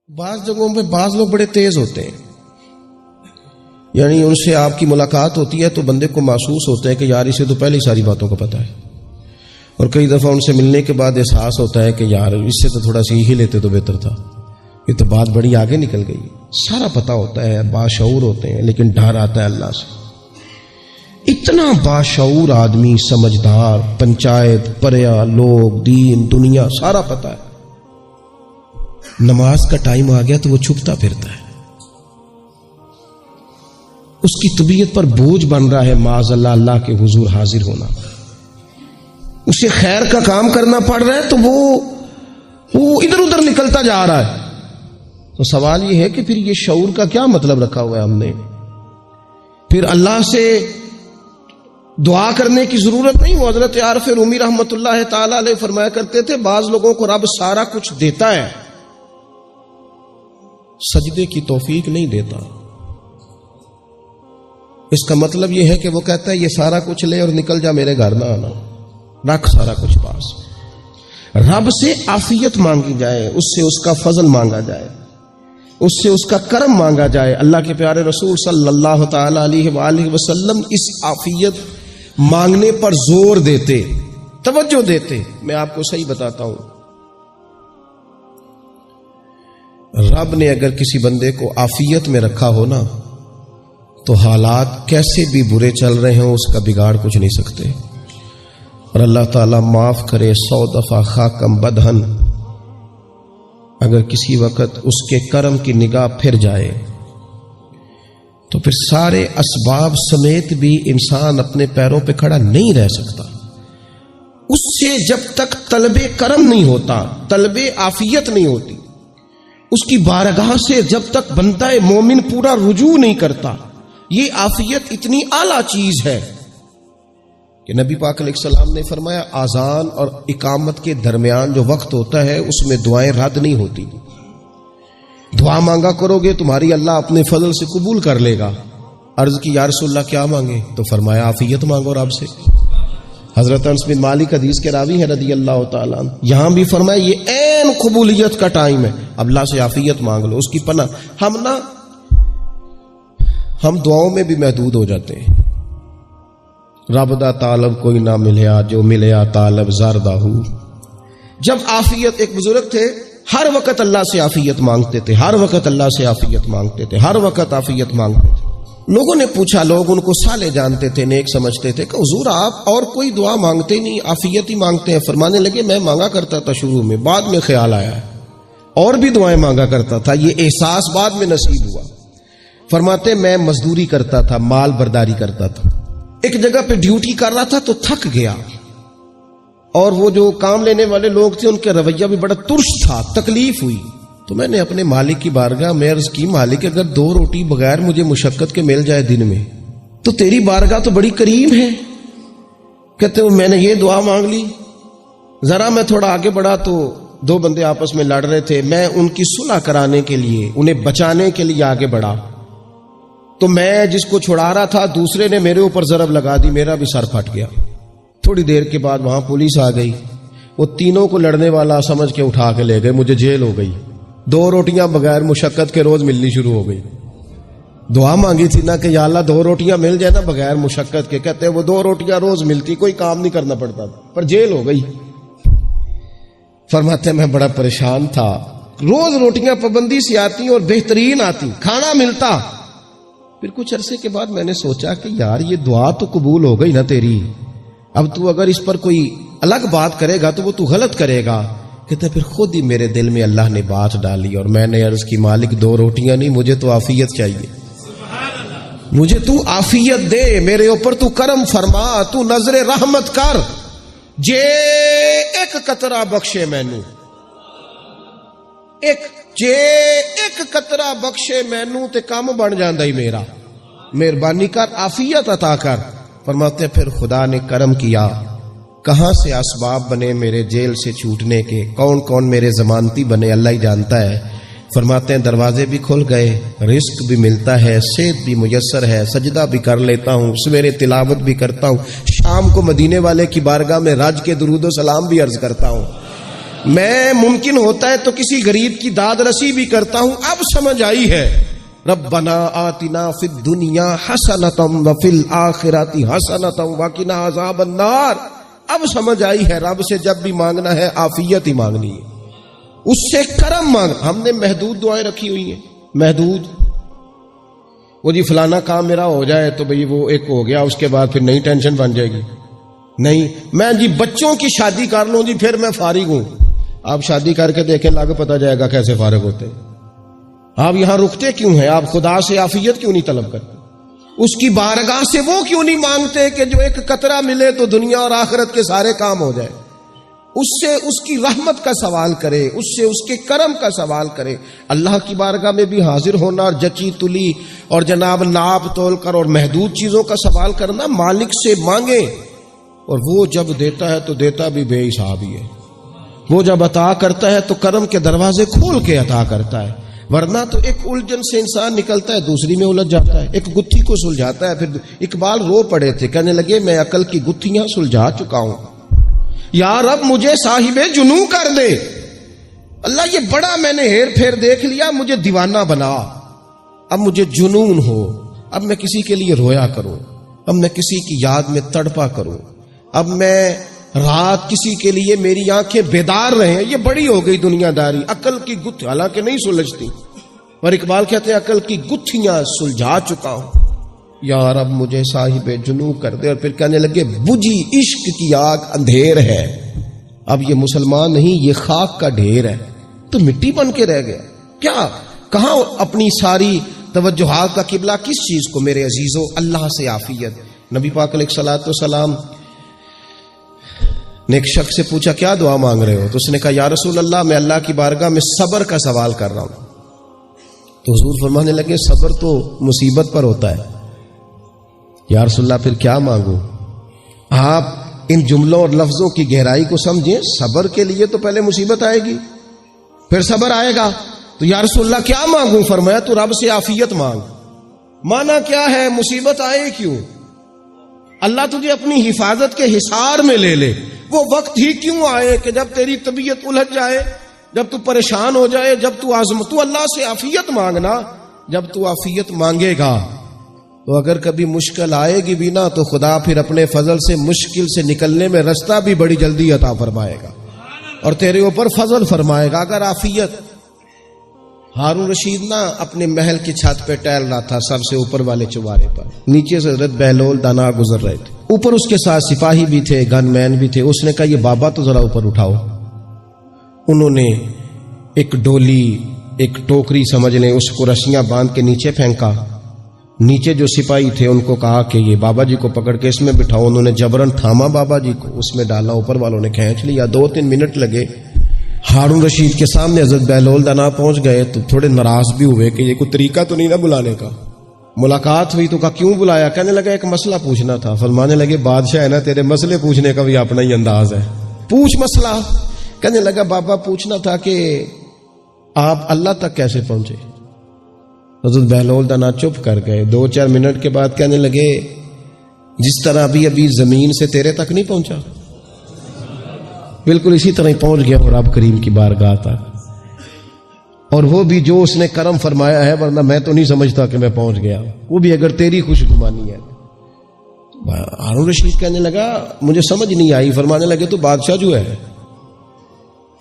بعض جگہوں پہ بعض لوگ بڑے تیز ہوتے ہیں، یعنی ان سے آپ کی ملاقات ہوتی ہے تو بندے کو محسوس ہوتا ہے کہ یار اسے تو پہلے ہی ساری باتوں کا پتہ ہے، اور کئی دفعہ ان سے ملنے کے بعد احساس ہوتا ہے کہ یار اس سے تو تھوڑا سیکھ ہی لیتے تو بہتر تھا، یہ تو بات بڑی آگے نکل گئی۔ سارا پتہ ہوتا ہے، باشعور ہوتے ہیں، لیکن ڈر آتا ہے اللہ سے۔ اتنا باشعور آدمی، سمجھدار، پنچایت، پریا، لوگ، دین، دنیا سارا پتہ ہے، نماز کا ٹائم آ گیا تو وہ چھپتا پھرتا ہے، اس کی طبیعت پر بوجھ بن رہا ہے معاذ اللہ اللہ کے حضور حاضر ہونا، اسے خیر کا کام کرنا پڑ رہا ہے تو وہ ادھر ادھر نکلتا جا رہا ہے۔ تو سوال یہ ہے کہ پھر یہ شعور کا کیا مطلب رکھا ہوا ہے ہم نے؟ پھر اللہ سے دعا کرنے کی ضرورت نہیں۔ وہ حضرت عارف رومی رحمت اللہ تعالی علیہ فرمایا کرتے تھے بعض لوگوں کو رب سارا کچھ دیتا ہے، سجدے کی توفیق نہیں دیتا۔ اس کا مطلب یہ ہے کہ وہ کہتا ہے یہ سارا کچھ لے اور نکل جا، میرے گھر نہ آنا، رکھ سارا کچھ پاس۔ رب سے عافیت مانگی جائے، اس سے اس کا فضل مانگا جائے، اس سے اس کا کرم مانگا جائے۔ اللہ کے پیارے رسول صلی اللہ تعالی علیہ وآلہ وسلم اس عافیت مانگنے پر زور دیتے، توجہ دیتے۔ میں آپ کو صحیح بتاتا ہوں، رب نے اگر کسی بندے کو عافیت میں رکھا ہو نا تو حالات کیسے بھی برے چل رہے ہوں اس کا بگاڑ کچھ نہیں سکتے۔ اور اللہ تعالیٰ معاف کرے، 100 دفعہ خاکم بدہن، اگر کسی وقت اس کے کرم کی نگاہ پھر جائے تو پھر سارے اسباب سمیت بھی انسان اپنے پیروں پہ کھڑا نہیں رہ سکتا۔ اس سے جب تک طلب کرم نہیں ہوتا، طلب عافیت نہیں ہوتی، اس کی بارگاہ سے جب تک بندہ مومن پورا رجوع نہیں کرتا، یہ عافیت اتنی اعلیٰ چیز ہے کہ نبی پاک علیہ السلام نے فرمایا اذان اور اقامت کے درمیان جو وقت ہوتا ہے اس میں دعائیں رد نہیں ہوتی۔ دعا مانگا کرو گے تمہاری اللہ اپنے فضل سے قبول کر لے گا۔ عرض کی یا رسول اللہ کیا مانگے؟ تو فرمایا عافیت مانگو رب سے۔ حضرت انس بن مالک حدیث کے راوی ہیں رضی اللہ تعالیٰ عنہ، یہاں بھی فرمایا یہ عین قبولیت کا ٹائم ہے، اب اللہ سے عافیت مانگ لو، اس کی پناہ۔ ہم دعاؤں میں بھی محدود ہو جاتے ہیں۔ رب دا طالب کوئی نہ ملیا، جو ملیا طالب زردہ ہو۔ جب عافیت، ایک بزرگ تھے ہر وقت اللہ سے عافیت مانگتے تھے، ہر وقت اللہ سے عافیت مانگتے تھے، ہر وقت عافیت مانگتے تھے۔ لوگوں نے پوچھا، لوگ ان کو صالح جانتے تھے، نیک سمجھتے تھے کہ حضور آپ اور کوئی دعا مانگتے نہیں، عافیت ہی مانگتے ہیں۔ فرمانے لگے میں مانگا کرتا تھا شروع میں، بعد میں خیال آیا اور بھی دعائیں مانگا کرتا تھا، یہ احساس بعد میں نصیب ہوا۔ فرماتے میں مزدوری کرتا تھا، مال برداری کرتا تھا، ایک جگہ پہ ڈیوٹی کر رہا تھا تو تھک گیا، اور وہ جو کام لینے والے لوگ تھے ان کا رویہ بھی بڑا ترش تھا، تکلیف ہوئی۔ تو میں نے اپنے مالک کی بارگاہ میں عرض کی، مالک اگر 2 روٹی بغیر مجھے مشقت کے مل جائے دن میں تو تیری بارگاہ تو بڑی قریب ہے۔ کہتے ہیں میں نے یہ دعا مانگ لی، ذرا میں تھوڑا آگے بڑھا تو 2 بندے آپس میں لڑ رہے تھے، میں ان کی صلح کرانے کے لیے، انہیں بچانے کے لیے آگے بڑھا تو میں جس کو چھڑا رہا تھا دوسرے نے میرے اوپر ضرب لگا دی، میرا بھی سر پھٹ گیا۔ تھوڑی دیر کے بعد وہاں پولیس آ گئی، وہ تینوں کو لڑنے والا سمجھ کے اٹھا کے لے گئے، مجھے جیل ہو گئی۔ 2 روٹیاں بغیر مشقت کے روز ملنی شروع ہو گئی۔ دعا مانگی تھی نا کہ یا اللہ 2 روٹیاں مل جائے نا بغیر مشقت کے، کہتے ہیں وہ 2 روٹیاں روز ملتی، کوئی کام نہیں کرنا پڑتا تھا، پر جیل ہو گئی۔ فرماتے میں بڑا پریشان تھا، روز روٹیاں پابندی سے آتی اور بہترین آتی، کھانا ملتا۔ پھر کچھ عرصے کے بعد میں نے سوچا کہ یار یہ دعا تو قبول ہو گئی نا تیری، اب تو اگر اس پر کوئی الگ بات کرے گا تو وہ تو غلط کرے گا۔ کہتا پھر خود ہی میرے دل میں اللہ نے بات ڈالی اور میں نے عرض کی مالک 2 روٹیاں نہیں، مجھے تو عافیت چاہیے، مجھے تو عافیت دے، میرے اوپر تو کرم فرما، تو نظر رحمت کر، جے ایک قطرہ بخشے مینوں، ایک قطرہ بخشے مینوں تے کام بن جاندا ہی میرا، مہربانی کر عافیت عطا کر۔ فرماتے پھر خدا نے کرم کیا، کہاں سے اسباب بنے میرے جیل سے چھوٹنے کے، کون کون میرے ضمانتی بنے اللہ ہی جانتا ہے۔ فرماتے ہیں دروازے بھی کھل گئے، رزق بھی ملتا ہے، صحت بھی میسر ہے، سجدہ بھی کر لیتا ہوں، سویرے تلاوت بھی کرتا ہوں، شام کو مدینے والے کی بارگاہ میں رج کے درود و سلام بھی عرض کرتا ہوں۔ میں ممکن ہوتا ہے تو کسی غریب کی داد رسی بھی کرتا ہوں. اب سمجھ آئی ہے. ربنا آتنا فی الدنیا حسنۃ وفی الآخرۃ حسنۃ وقنا عذاب النار. اب سمجھ آئی ہے رب سے جب بھی مانگنا ہے عافیت ہی مانگنی ہے, اس سے کرم مانگ. ہم نے محدود دعائیں رکھی ہوئی ہیں, محدود. وہ جی فلانا کام میرا ہو جائے تو بھئی وہ ایک ہو گیا, اس کے بعد پھر نئی ٹینشن بن جائے گی. نہیں, میں جی بچوں کی شادی کر لوں جی پھر میں فارغ ہوں. آپ شادی کر کے دیکھیں, لاگ پتہ جائے گا کیسے فارغ ہوتے ہیں. آپ یہاں رکتے کیوں ہیں؟ آپ خدا سے عافیت کیوں نہیں طلب کرتے؟ اس کی بارگاہ سے وہ کیوں نہیں مانگتے کہ جو ایک قطرہ ملے تو دنیا اور آخرت کے سارے کام ہو جائے؟ اس سے اس کی رحمت کا سوال کرے, اس سے اس کے کرم کا سوال کرے. اللہ کی بارگاہ میں بھی حاضر ہونا اور جچی تلی اور جناب ناپ تول کر اور محدود چیزوں کا سوال کرنا, مالک سے مانگے. اور وہ جب دیتا ہے تو دیتا بھی بے حساب ہی ہے. وہ جب عطا کرتا ہے تو کرم کے دروازے کھول کے عطا کرتا ہے, ورنہ تو ایک الجھن سے انسان نکلتا ہے دوسری میں الجھ جاتا ہے. ایک گتھی کو سلجھاتا ہے. پھر اقبال رو پڑے تھے, کہنے لگے میں عقل کی گتھیاں سلجھا چکا ہوں, یا رب مجھے صاحب جنوں کر دے. اللہ یہ بڑا میں نے ہیر پھیر دیکھ لیا, مجھے دیوانہ بنا. اب مجھے جنون ہو, اب میں کسی کے لیے رویا کروں, اب میں کسی کی یاد میں تڑپا کروں, اب میں رات کسی کے لیے میری آنکھیں بیدار رہیں. یہ بڑی ہو گئی دنیا داری. عقل کی گتھی حالانکہ نہیں سلجھتی, اور اقبال کہتے ہیں عقل کی گتھیاں سلجھا چکا ہوں, یا رب مجھے صاحب جنوں کر دے. اور پھر کہنے لگے بجھی عشق کی آگ اندھیر ہے. اب یہ مسلمان نہیں, یہ خاک کا ڈھیر ہے, تو مٹی بن کے رہ گیا. کیا کہاں اپنی ساری توجہات کا قبلہ کس چیز کو میرے عزیزو؟ اللہ سے عافیت. نبی پاک علیہ الصلوۃ والسلام نے ایک شخص سے پوچھا کیا دعا مانگ رہے ہو؟ تو اس نے کہا یا رسول اللہ میں اللہ کی بارگاہ میں صبر کا سوال کر رہا ہوں. تو حضور فرمانے لگے صبر تو مصیبت پر ہوتا ہے. یا رسول اللہ پھر کیا مانگوں؟ آپ ان جملوں اور لفظوں کی گہرائی کو سمجھیں. صبر کے لیے تو پہلے مصیبت آئے گی, پھر صبر آئے گا. تو یا رسول اللہ کیا مانگوں؟ فرمایا تو رب سے عافیت مانگ. مانا کیا ہے؟ مصیبت آئے کیوں؟ اللہ تجھے اپنی حفاظت کے حصار میں لے لے. وہ وقت ہی کیوں آئے کہ جب تیری طبیعت الجھ جائے, جب تو پریشان ہو جائے, جب تو تو اللہ سے عافیت مانگنا. جب تو عافیت مانگے گا تو اگر کبھی مشکل آئے گی بھی نہ, تو خدا پھر اپنے فضل سے مشکل سے نکلنے میں رستہ بھی بڑی جلدی عطا فرمائے گا اور تیرے اوپر فضل فرمائے گا. اگر عافیت, ہارون رشید نا اپنے محل کی چھت پہ ٹہل رہا تھا, سب سے اوپر والے چوارے پر, نیچے سے حضرت بہلول دانا گزر رہے تھے. اوپر اس کے ساتھ سپاہی بھی تھے, گن مین بھی تھے. اس نے کہا یہ بابا تو ذرا اوپر اٹھاؤ. انہوں نے ایک ڈولی, ایک ٹوکری سمجھ لیں, اس کو رسیاں باندھ کے نیچے پھینکا. نیچے جو سپاہی تھے ان کو کہا کہ یہ بابا جی کو پکڑ کے اس میں بٹھاؤ. انہوں نے جبرن تھاما بابا جی کو, اس میں ڈالا. اوپر والوں نے کھینچ لیا. 2-3 منٹ لگے. ہارون رشید کے سامنے حضرت بہلول دانا پہنچ گئے تو تھوڑے ناراض بھی ہوئے کہ یہ کوئی طریقہ تو نہیں نہ بلانے کا. ملاقات ہوئی تو کہا کیوں بلایا؟ کہنے لگا ایک مسئلہ پوچھنا تھا. فرمانے لگے بادشاہ ہے نا, تیرے مسئلے پوچھنے کا بھی اپنا ہی انداز ہے, پوچھ مسئلہ. کہنے لگا بابا پوچھنا تھا کہ آپ اللہ تک کیسے پہنچے؟ حضرت بہلول دانا چپ کر گئے. 2-4 منٹ کے بعد کہنے لگے جس طرح ابھی زمین سے تیرے تک نہیں پہنچا, بالکل اسی طرح ہی پہنچ گیا اور رب کریم کی بارگاہ تک. اور وہ بھی جو اس نے کرم فرمایا ہے, ورنہ میں تو نہیں سمجھتا کہ میں پہنچ گیا. وہ بھی اگر تیری خوش گمانی ہے. ہارون رشید کہنے لگا مجھے سمجھ نہیں آئی. فرمانے لگے تو بادشاہ جو ہے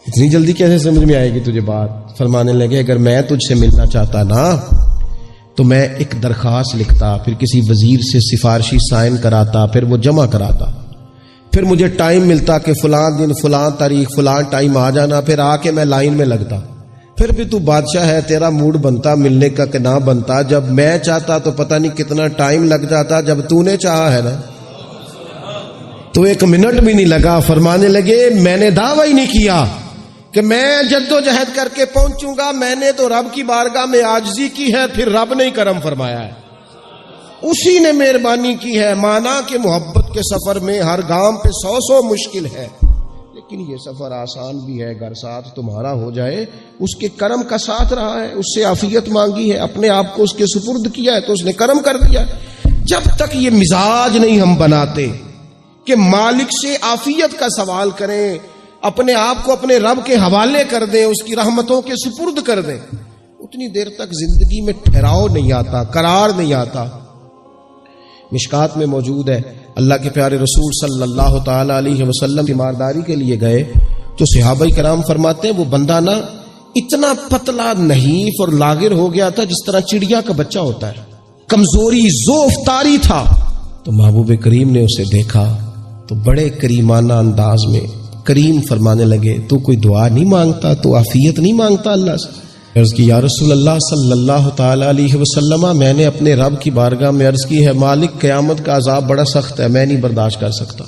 اتنی جلدی کیسے سمجھ میں آئے گی تجھے بات؟ فرمانے لگے اگر میں تجھ سے ملنا چاہتا نا تو میں ایک درخواست لکھتا, پھر کسی وزیر سے سفارشی سائن کراتا, پھر وہ جمع کراتا, پھر مجھے ٹائم ملتا کہ فلاں دن فلاں تاریخ فلاں ٹائم آ جانا, پھر آ کے میں لائن میں لگتا. پھر بھی تو بادشاہ ہے, تیرا موڈ بنتا ملنے کا کہ نہ بنتا. جب میں چاہتا تو پتہ نہیں کتنا ٹائم لگ جاتا, جب تو نے چاہا ہے نا تو 1 منٹ بھی نہیں لگا. فرمانے لگے میں نے دعویٰ ہی نہیں کیا کہ میں جدوجہد کر کے پہنچوں گا, میں نے تو رب کی بارگاہ میں عاجزی کی ہے, پھر رب نے ہی کرم فرمایا ہے, اسی نے مہربانی کی ہے. مانا کہ محبت کے سفر میں ہر گام پہ 100 مشکل ہے, لیکن یہ سفر آسان بھی ہے. اگر ساتھ تمہارا ہو جائے, اس کے کرم کا ساتھ رہا ہے, اس سے عافیت مانگی ہے, اپنے آپ کو اس کے سپرد کیا ہے تو اس نے کرم کر دیا. جب تک یہ مزاج نہیں ہم بناتے کہ مالک سے عافیت کا سوال کریں, اپنے آپ کو اپنے رب کے حوالے کر دیں، اس کی رحمتوں کے سپرد کر دیں، اتنی دیر تک زندگی میں ٹھہراؤ نہیں آتا، قرار نہیں آتا۔ مشکات میں موجود ہے، اللہ کے پیارے رسول صلی اللہ تعالی علیہ وسلم تیمارداری کے لیے گئے تو صحابہ کرام فرماتے ہیں وہ بندہ نا اتنا پتلا نحیف اور لاغر ہو گیا تھا جس طرح چڑیا کا بچہ ہوتا ہے، کمزوری ضعف طاری تھا۔ تو محبوب کریم نے اسے دیکھا تو بڑے کریمانہ انداز میں کریم فرمانے لگے، تو کوئی دعا نہیں مانگتا، تو عافیت نہیں مانگتا اللہ سے؟ عرض کی یا رسول اللہ صلی اللہ تعالی علیہ وسلم، میں نے اپنے رب کی بارگاہ میں عرض کی ہے مالک قیامت کا عذاب بڑا سخت ہے، میں نہیں برداشت کر سکتا،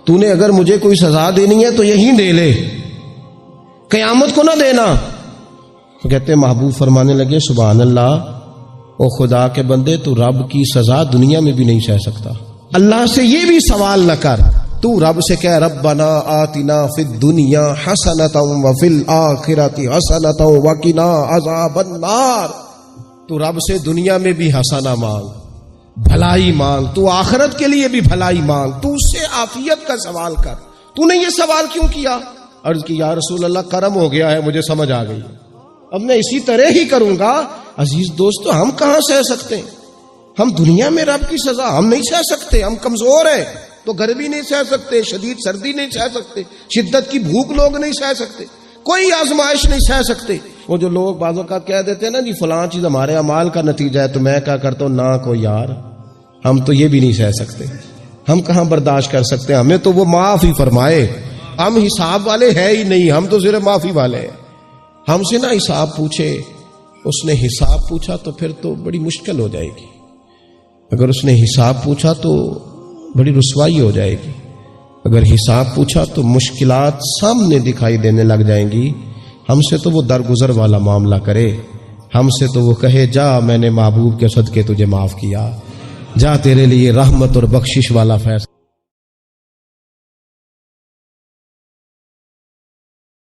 تو نے اگر مجھے کوئی سزا دینی ہے تو یہیں دے لے، قیامت کو نہ دینا۔ تو کہتے محبوب فرمانے لگے سبحان اللہ، او خدا کے بندے تو رب کی سزا دنیا میں بھی نہیں سہ سکتا، اللہ سے یہ بھی سوال نہ کر، تو رب سے کہہ ربنا آتنا فی الدنیا حسنۃ وفی الآخرۃ حسنۃ وقنا عذاب النار، تو رب سے دنیا میں بھی حسنہ مانگ، بھلائی مانگ، تو آخرت کے لیے بھی بھلائی مانگ، تو اس سے عافیت کا سوال کر، تو نے یہ سوال کیوں کیا؟ عرض کی یا رسول اللہ کرم ہو گیا ہے، مجھے سمجھ آ گئی، اب میں اسی طرح ہی کروں گا۔ عزیز دوستو، ہم کہاں سہ سکتے ہیں؟ ہم دنیا میں رب کی سزا ہم نہیں سہ سکتے، ہم کمزور ہیں، تو گرمی نہیں سہ سکتے، شدید سردی نہیں سہ سکتے، شدت کی بھوک لوگ نہیں سہ سکتے، کوئی آزمائش نہیں سہ سکتے۔ وہ جو لوگ بعض اوقات کہہ دیتے ہیں نا جی فلاں چیز ہمارے اعمال کا نتیجہ ہے، تو میں کیا کرتا ہوں، نہ کو یار، ہم تو یہ بھی نہیں سہ سکتے، ہم کہاں برداشت کر سکتے ہیں، ہمیں تو وہ معاف ہی فرمائے، ہم حساب والے ہے ہی نہیں، ہم تو صرف معافی والے ہیں۔ ہم سے نہ حساب پوچھے، اس نے حساب پوچھا تو پھر تو بڑی مشکل ہو جائے گی، اگر اس نے حساب پوچھا تو بڑی رسوائی ہو جائے گی، اگر حساب پوچھا تو مشکلات سامنے دکھائی دینے لگ جائیں گی۔ ہم سے تو وہ درگزر والا معاملہ کرے، ہم سے تو وہ کہے جا میں نے محبوب کے صدقے تجھے معاف کیا، جا تیرے لیے رحمت اور بخشش والا فیصلہ